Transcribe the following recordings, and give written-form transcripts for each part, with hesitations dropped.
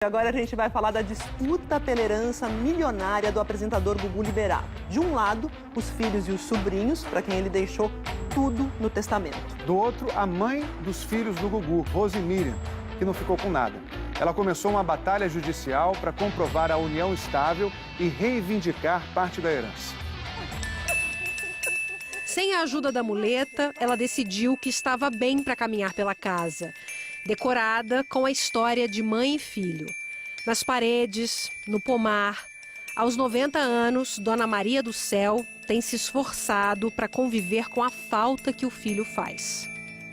Agora a gente vai falar da disputa pela herança milionária do apresentador Gugu Liberato. De um lado, os filhos e os sobrinhos, para quem ele deixou tudo no testamento. Do outro, a mãe dos filhos do Gugu, Rose Miriam, que não ficou com nada. Ela começou uma batalha judicial para comprovar a união estável e reivindicar parte da herança. Sem a ajuda da muleta, ela decidiu que estava bem para caminhar pela casa, decorada com a história de mãe e filho. Nas paredes, no pomar, aos 90 anos, Dona Maria do Céu tem se esforçado para conviver com a falta que o filho faz.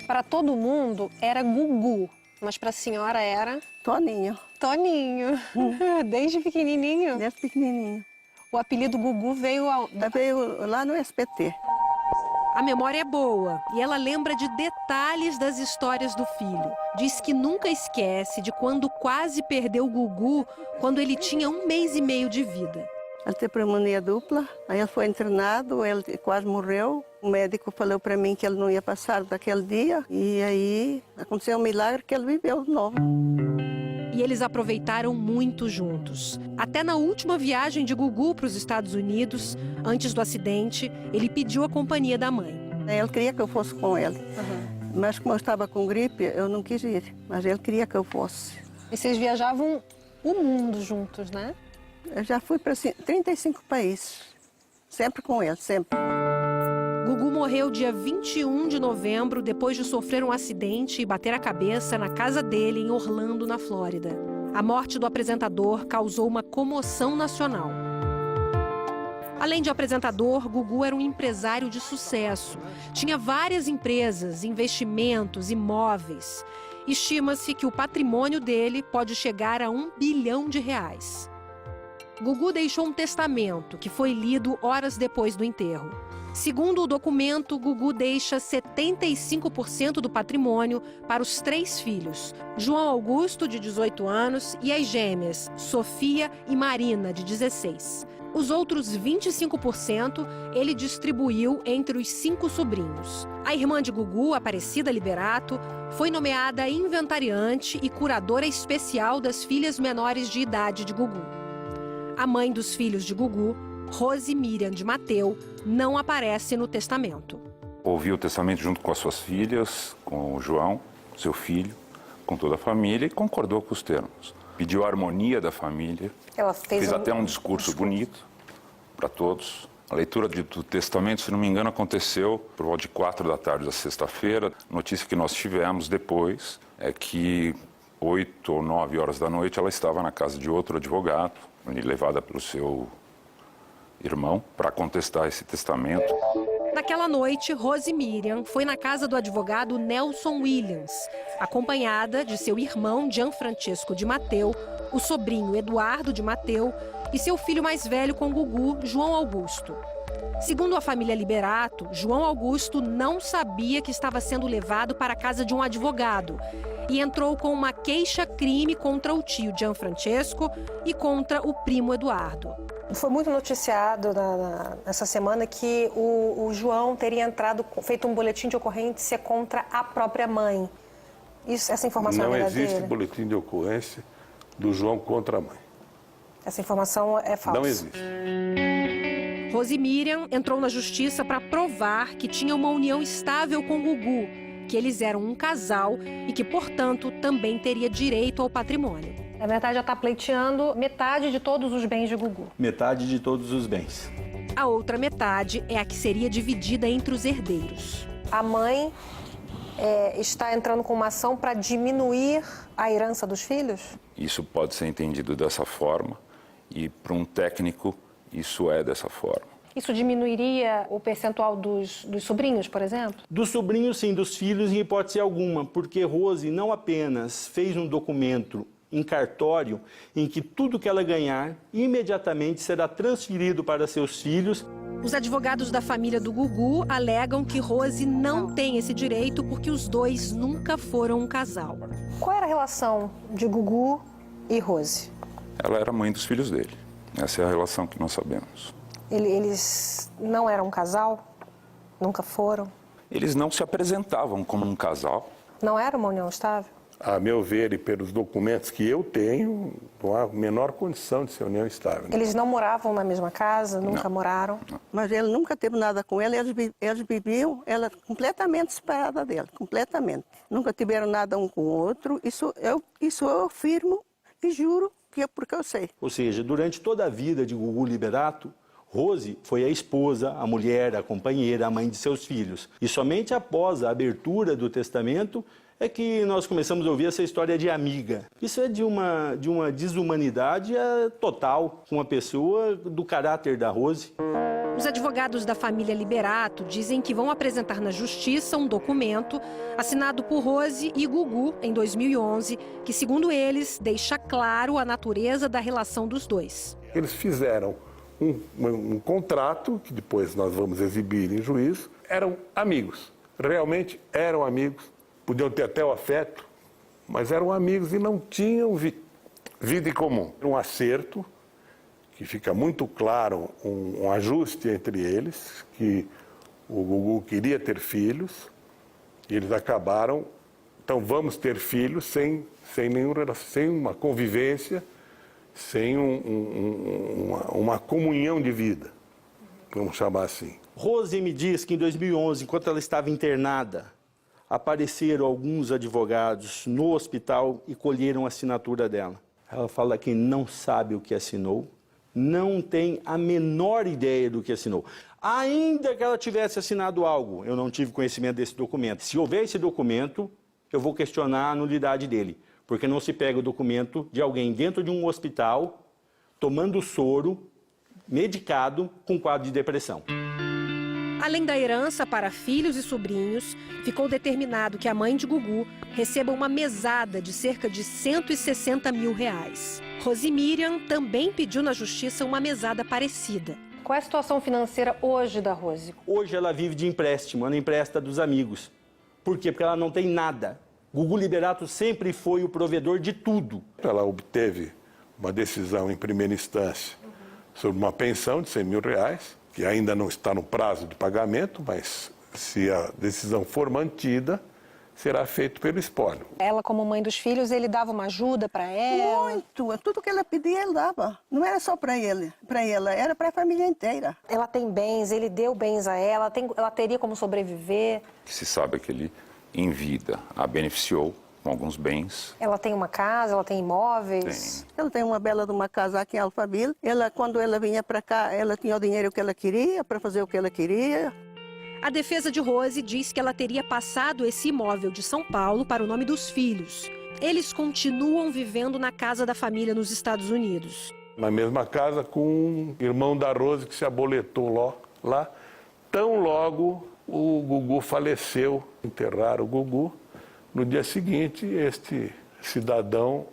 Para todo mundo era Gugu, mas para a senhora era... Toninho. Toninho, desde pequenininho. Desde pequenininho. O apelido Gugu veio Veio lá no SBT. A memória é boa e ela lembra de detalhes das histórias do filho. Diz que nunca esquece de quando quase perdeu o Gugu quando ele tinha 1 mês e meio de vida. Ele teve pneumonia dupla, aí ele foi internado, ele quase morreu. O médico falou para mim que ele não ia passar daquele dia e aí aconteceu um milagre que ele viveu de novo. E eles aproveitaram muito juntos. Até na última viagem de Gugu para os Estados Unidos, antes do acidente, ele pediu a companhia da mãe. Ele queria que eu fosse com ele, mas como eu estava com gripe, eu não quis ir, mas ele queria que eu fosse. E vocês viajavam o mundo juntos, né? Eu já fui para 35 países, sempre com ele, sempre. Gugu morreu dia 21 de novembro, depois de sofrer um acidente e bater a cabeça na casa dele em Orlando, na Flórida. A morte do apresentador causou uma comoção nacional. Além de apresentador, Gugu era um empresário de sucesso. Tinha várias empresas, investimentos, imóveis. Estima-se que o patrimônio dele pode chegar a R$1 bilhão. Gugu deixou um testamento que foi lido horas depois do enterro. Segundo o documento, Gugu deixa 75% do patrimônio para os 3 filhos, João Augusto, de 18 anos, e as gêmeas, Sofia e Marina, de 16. Os outros 25% ele distribuiu entre os 5 sobrinhos. A irmã de Gugu, Aparecida Liberato, foi nomeada inventariante e curadora especial das filhas menores de idade de Gugu. A mãe dos filhos de Gugu, Rose Miriam de Mateu, não aparece no testamento. Ouviu o testamento junto com as suas filhas, com o João, seu filho, com toda a família e concordou com os termos. Pediu a harmonia da família, Ela fez até um discurso bonito para todos. A leitura do testamento, se não me engano, aconteceu por volta de 4 da tarde da sexta-feira. A notícia que nós tivemos depois é que 8 ou 9 horas da noite ela estava na casa de outro advogado, levada pelo seu irmão para contestar esse testamento. Naquela noite, Rose Miriam foi na casa do advogado Nelson Williams, acompanhada de seu irmão Gianfrancesco de Mateu, o sobrinho Eduardo de Mateu e seu filho mais velho com Gugu, João Augusto. Segundo a família Liberato, João Augusto não sabia que estava sendo levado para a casa de um advogado e entrou com uma queixa-crime contra o tio Gianfrancesco e contra o primo Eduardo. Foi muito noticiado nessa semana que o João teria feito um boletim de ocorrência contra a própria mãe. Essa informação é verdadeira? Não existe boletim de ocorrência do João contra a mãe. Essa informação é falsa? Não existe. Rose Miriam entrou na justiça para provar que tinha uma união estável com Gugu, que eles eram um casal e que, portanto, também teria direito ao patrimônio. Na verdade, já está pleiteando metade de todos os bens de Gugu. Metade de todos os bens. A outra metade é a que seria dividida entre os herdeiros. A mãe está entrando com uma ação para diminuir a herança dos filhos? Isso pode ser entendido dessa forma e, para um técnico, isso é dessa forma. Isso diminuiria o percentual dos sobrinhos, por exemplo? Dos sobrinhos, sim, dos filhos, em hipótese alguma, porque Rose não apenas fez um documento em cartório em que tudo que ela ganhar imediatamente será transferido para seus filhos. Os advogados da família do Gugu alegam que Rose não tem esse direito porque os dois nunca foram um casal. Qual era a relação de Gugu e Rose? Ela era mãe dos filhos dele. Essa é a relação que nós sabemos. Eles não eram um casal? Nunca foram? Eles não se apresentavam como um casal. Não era uma união estável? A meu ver e pelos documentos que eu tenho, não há a menor condição de ser união estável. Eles não moravam na mesma casa, nunca moraram? Mas ele nunca teve nada com ela, eles viviam, ela completamente separada dele, completamente. Nunca tiveram nada um com o outro, isso eu afirmo e juro que é porque eu sei. Ou seja, durante toda a vida de Gugu Liberato, Rose foi a esposa, a mulher, a companheira, a mãe de seus filhos. E somente após a abertura do testamento é que nós começamos a ouvir essa história de amiga. Isso é de uma desumanidade total com uma pessoa do caráter da Rose. Os advogados da família Liberato dizem que vão apresentar na justiça um documento assinado por Rose e Gugu em 2011, que, segundo eles, deixa claro a natureza da relação dos dois. Eles fizeram um contrato, que depois nós vamos exibir em juízo. Eram amigos, realmente eram amigos. Podiam ter até o afeto, mas eram amigos e não tinham vida em comum. Um acerto, que fica muito claro, um ajuste entre eles, que o Gugu queria ter filhos, e eles acabaram, então vamos ter filhos sem uma convivência, sem uma comunhão de vida, vamos chamar assim. Rose me diz que em 2011, enquanto ela estava internada, apareceram alguns advogados no hospital e colheram a assinatura dela. Ela fala que não sabe o que assinou, não tem a menor ideia do que assinou. Ainda que ela tivesse assinado algo, eu não tive conhecimento desse documento. Se houver esse documento, eu vou questionar a nulidade dele, porque não se pega o documento de alguém dentro de um hospital, tomando soro, medicado, com quadro de depressão. Além da herança para filhos e sobrinhos, ficou determinado que a mãe de Gugu receba uma mesada de cerca de R$160 mil. Rose Miriam também pediu na justiça uma mesada parecida. Qual é a situação financeira hoje da Rose? Hoje ela vive de empréstimo, ela empresta dos amigos. Por quê? Porque ela não tem nada. Gugu Liberato sempre foi o provedor de tudo. Ela obteve uma decisão em primeira instância sobre uma pensão de R$100 mil, que ainda não está no prazo de pagamento, mas se a decisão for mantida, será feito pelo espólio. Ela, como mãe dos filhos, ele dava uma ajuda para ela? Muito, tudo que ela pedia ele dava. Não era só para ela, era para a família inteira. Ela tem bens, ele deu bens a ela, ela teria como sobreviver? Se sabe que ele, em vida, a beneficiou com alguns bens. Ela tem uma casa, ela tem imóveis? Tem. Ela tem uma bela de uma casa aqui em Alphaville. Quando ela vinha para cá, ela tinha o dinheiro que ela queria, para fazer o que ela queria. A defesa de Rose diz que ela teria passado esse imóvel de São Paulo para o nome dos filhos. Eles continuam vivendo na casa da família nos Estados Unidos. Na mesma casa com um irmão da Rose que se aboletou lá. Tão logo o Gugu faleceu, enterraram o Gugu. No dia seguinte, este cidadão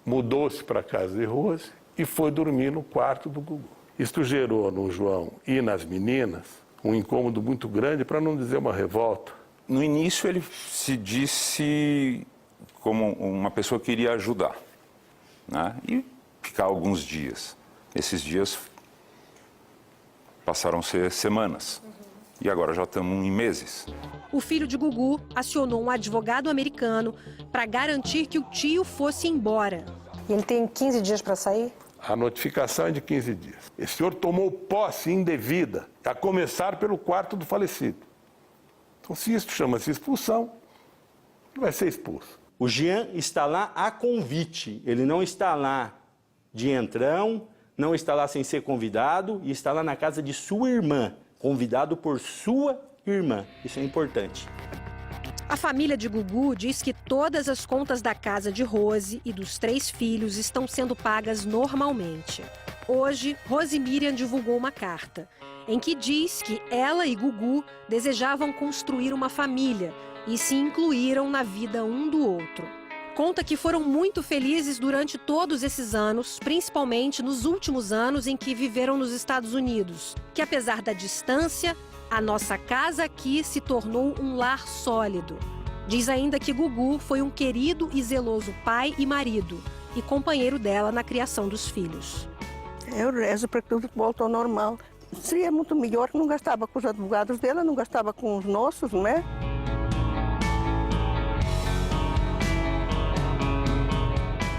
mudou-se para a casa de Rose e foi dormir no quarto do Gugu. Isto gerou no João e nas meninas um incômodo muito grande, para não dizer uma revolta. No início ele se disse como uma pessoa que iria ajudar, né? E ficar alguns dias. Esses dias passaram a ser semanas. E agora já estamos em meses. O filho de Gugu acionou um advogado americano para garantir que o tio fosse embora. E ele tem 15 dias para sair? A notificação é de 15 dias. Esse senhor tomou posse indevida, a começar pelo quarto do falecido. Então, se isso chama-se expulsão, ele vai ser expulso. O Jean está lá a convite, ele não está lá de entrão, não está lá sem ser convidado e está lá na casa de sua irmã, convidado por sua irmã. Isso é importante. A família de Gugu diz que todas as contas da casa de Rose e dos 3 filhos estão sendo pagas normalmente. Hoje, Rose Miriam divulgou uma carta em que diz que ela e Gugu desejavam construir uma família e se incluíram na vida um do outro. Conta que foram muito felizes durante todos esses anos, principalmente nos últimos anos em que viveram nos Estados Unidos. Que apesar da distância, a nossa casa aqui se tornou um lar sólido. Diz ainda que Gugu foi um querido e zeloso pai e marido, e companheiro dela na criação dos filhos. Eu rezo para que tudo volte ao normal. Seria muito melhor que não gastava com os advogados dela, não gastava com os nossos, não é?